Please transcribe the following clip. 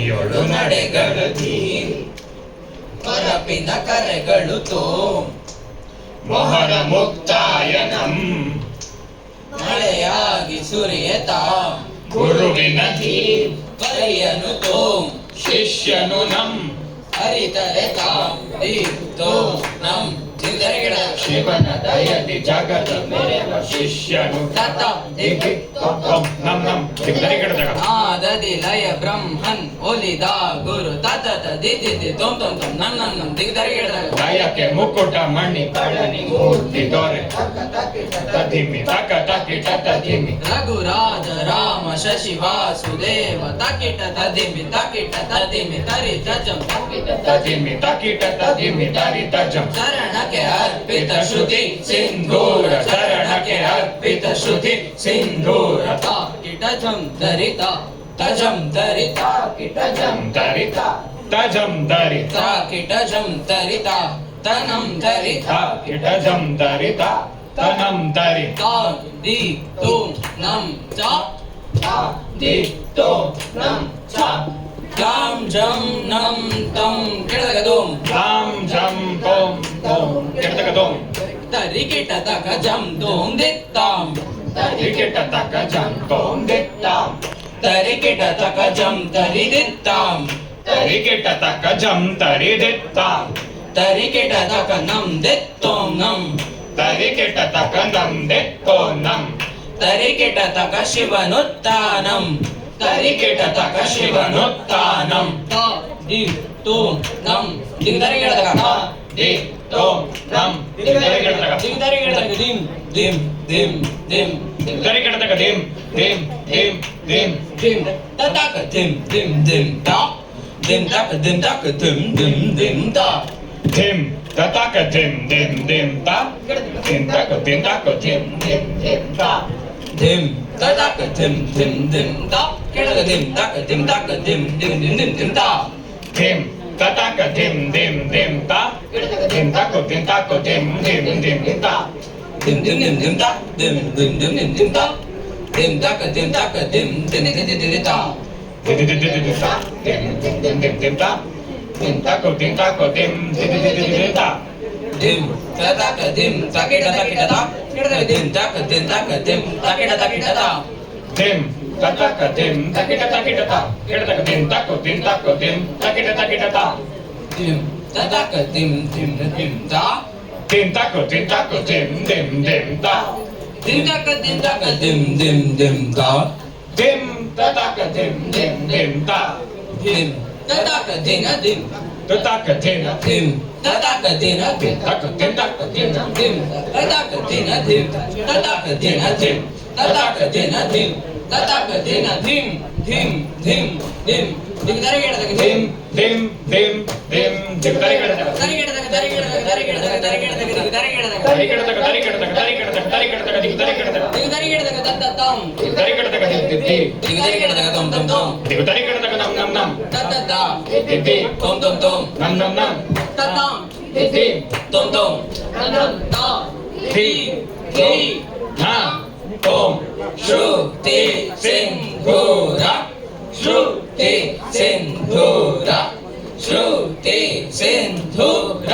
ಏಳು ನಡೆಗಳದಿ ಹೊರಪಿನ ಕರೆಗಳು ತೋ ಮೊಹರ ಮುಕ್ತಾಯನಂ ಮಳೆಯಾಗಿ ಸುರಿಯತ ಗುರುವಿನ ಪರಿಯನು ತೋಂ ಶಿಷ್ಯನು ನಂ ಹರಿತರೆ ತಾಂ ದೀಪ್ತೋ ನಂ ಚಿಂತನೆಗಳ ಶಿವನ ದಯದಿ ಜಗದ ಮೆರೆವ ಶಿಷ್ಯನು ತತ ನಂ ನಂ ಕಿಡದಾಗ ನಾದದಿ ಲಯ ಬ್ರಹ್ಮನ್ ಒಲಿದ ಗುರು ತತ ದಿದಿ ತೊಂ ತೊಂ ತೊಂ ನಂ ನಂ ನಂ ದಿಗ್ದರಿಗಿಡದಾಗ ದಯಕ್ಕೆ ಮುಕ್ಕುಟ ಮಣಿ ಪಳನಿ ಮೂರ್ತಿ ದೊರೆ ತದಿಮಿ ತಕ ತಕಿಟ ತದಿಮಿ ರಘುರಾಜ ರಾಮ ಶಶಿ ವಾಸುದೇವ ತಕಿಟ ತದಿಮಿ ತರಿ ತಜಂ ತದಿಮಿ ತಕಿಟ ತದಿಮಿ ತರಿ ತಜಂ ಶರಣಕ್ಕೆ ಅರ್ಪಿತ ಶ್ರುತಿ ಸಿಂಧೂರ ಶರಣಕ್ಕೆ ಅರ್ಪಿತ ಶ್ರುತಿ ಸಿಂಧೂರ ಕಿಟಜಂ ದರಿತ ತಜಂ ದರಿತ ಕಿಟಜಂ ದರಿತ ತಜಂ ದರಿತ ಕಿಟಜಂ ದರಿತ ತನಂ ದರಿತ ಕಿಟಜಂ ದರಿತ ತನಂ ದರಿತ ದಿ ತುಂ ನಂ ಚ ದಿ ತೋ ನಂ ಚ ಜಾಂ ಜಂ ನಂ ತಂ ಕೆಳಗದೋಂ ಧಾಂ ಜಂ ತೋಂ ತೋಂ ಕೆಡತಕದೋಂ ತರಿಕಿಟ ತಕ ಜಂ ದೋಂ ದಿತ್ತಾಂ ತರಿಕಿಟ ತಕ ಜಂ ತೋಂ ದಿತ್ತಾಂ ತರಿಕಿಟ ತಕ ಜಂ ತರಿ ದಿತ್ತಾಂ ತರಿಕಿಟ ತಕ ಜಂ ತರಿ ದಿತ್ತಾಂ ತರಿಕಿಟ ತಕ ನಂ ದಿತ್ತೋಂ ನಂ ತರಿಕಿಟ ತಕ ನಂ ದಿತ್ತೋ ನಂ ತರಿಕಿಟ ತಕ ಶಿವನುತ್ತಾನಂ ತರಿಕಿಟ ತಕ ಶಿವನುತ್ತಾನಂ ತ ದಿ ತೋಂ ನಂ ದಿಗ್ದರಿಗಿಡದಾಗ ದಿ ತೋಂ ನಂ ದಿಗದರಿಗಿಡದಾಗ ದಿಗ್ದರಿಗಿಡದಾಗ ದಿಂ ದಿಂ ದಿಂ ದಿಂ ದಿಗದರಿಗಿಡದಾಗ ದಿಂ ದಿಂ ದಿಂ ದಿಂ ದಿಂ ತತಕ ದಿಂ ದಿಂ ದಿಂ ತ ದಿಂ ತಕ ದಿಂ ದಿಂ ದಿಂ ತ ಧಿಂ ತತಕ ಧಿಂ ಧಿಂ ಧಿಂ ತ ಧಿಂ ತಕ ಧಿಂ ಧಿಂ ಧಿಂ ತ ಧಿಂ ತತಕ ಧಿಂ ಧಿಂ ಧಿಂ ತ ಕೆಳಗ ಧಿಂ ತಕ ಧಿಂ ಧಿಂ ಧಿಂ ಧಿಂ ಧಿಂ ಧಿಂ ತ ಧಿಂ ತತಕ ಧಿಂ ಧಿಂ ಧಿಂ ತ ಧಿಂ ತಕ ಧಿಂ ಧಿಂ ಧಿಂ ಧಿಂ ತ ಧಿಂ ಧಿಂ ಧಿಂ ಧಿಂ ತ ಧಿಂ ಧಿಂ ಧಿಂ ಧಿಂ ಧಿಂ ತ ಧಿಂ ತಕ ಧಿಂ ಧಿಂ ಧಿಂ ಧಿಂ ಧಿಂ ಧಿಂ ತ ಧಿಂ ಧಿಂ ಧಿಂ ಧಿಂ ತ ಧಿಂ ಧಿಂ ಧಿಂ ಧಿಂ ತ ಧಿಂ ತಕ ಧಿಂ ಧಿಂ ಧಿಂ ಧಿಂ ಧಿಂ ತ ಧಿಂ ತತಕ ಧಿಂ ತಕಿಟ ತ ಕೆಳಗ ಧಿಂ ತಕ ಧಿಂ ತಕಿಟ ತ ಧಿಂ ತತಕ ಧಿಂ ತಕಿಟ ತ ಕೆಳಗ ಧಿಂ ತಕ ಧಿಂ ತಕಿಟ ತ ಧಿಂ ತತಕ ಧಿಂ ಧಿಂ ಧಿಂ ತ ಧಿಂ ತಕ ಧಿಂ ಧಿಂ ಧಿಂ ತ ಧಿಂ ತಕ ಧಿಂ ಧಿಂ ತ ಧಿಂ ತತಕ ಧಿಂ ಧಿಂ ತ ಧಿಂ ತತಕ ಧಿಂ ಧಿಂ ತತಕ ಧಿಂ ಧಿಂ ತತಕ ಧಿಂ ಧಿಂ ತಕ ಧಿಂ ಧಿಂ ಧಿಂ ತತಕ ಧಿಂ ಧಿಂ ತತಕ ಧಿಂ ಧಿಂ ತತಕ ಧಿಂ ಧಿಂ ತತಕ ಧಿಂ ಧಿಂ ಧಿಂ ಧಿಂ ಧಿಂ ದಿಗ್ದರಿಗಿಡದಾಗ ಧಿಂ ಧಿಂ ಧಿಂ ಧಿಂ ದಿಗದರಿಗಿಡದಾಗ ದರಿಗಿಡದಾಗ ದರಿಗಿಡದಾಗ ದರಿಗಿಡದಾಗ ದಿಗ್ದರಿಗಿಡದಾಗ ತತ್ತಂ ದಿಗದರಿಗಿಡದಾಗ ದಿದ್ದಿ ದಿಗ್ದರಿಗಿಡದಾಗ ತೊಂ ತೊಂ ತೊಂ ದಿಗದರಿಗಿಡದಾಗ ನಂ ನಂ ನಂ ತತ್ತತ ದಿದ್ದಿ ತೊಂ ತೊಂ ತೊಂ ನಂ ನಂ ನಂ ತತ್ತಂ ದಿದ್ದಿ ತೊಂ ತೊಂ ನಂ ತ ಧಿ ಧಿ ಧ ಓಂ ಶ್ರುತಿ ಸಿಂಧೂರ ಶ್ರುತಿ ಸಿಂಧೂರ ಶ್ರುತಿ ಸಿಂಧೂರ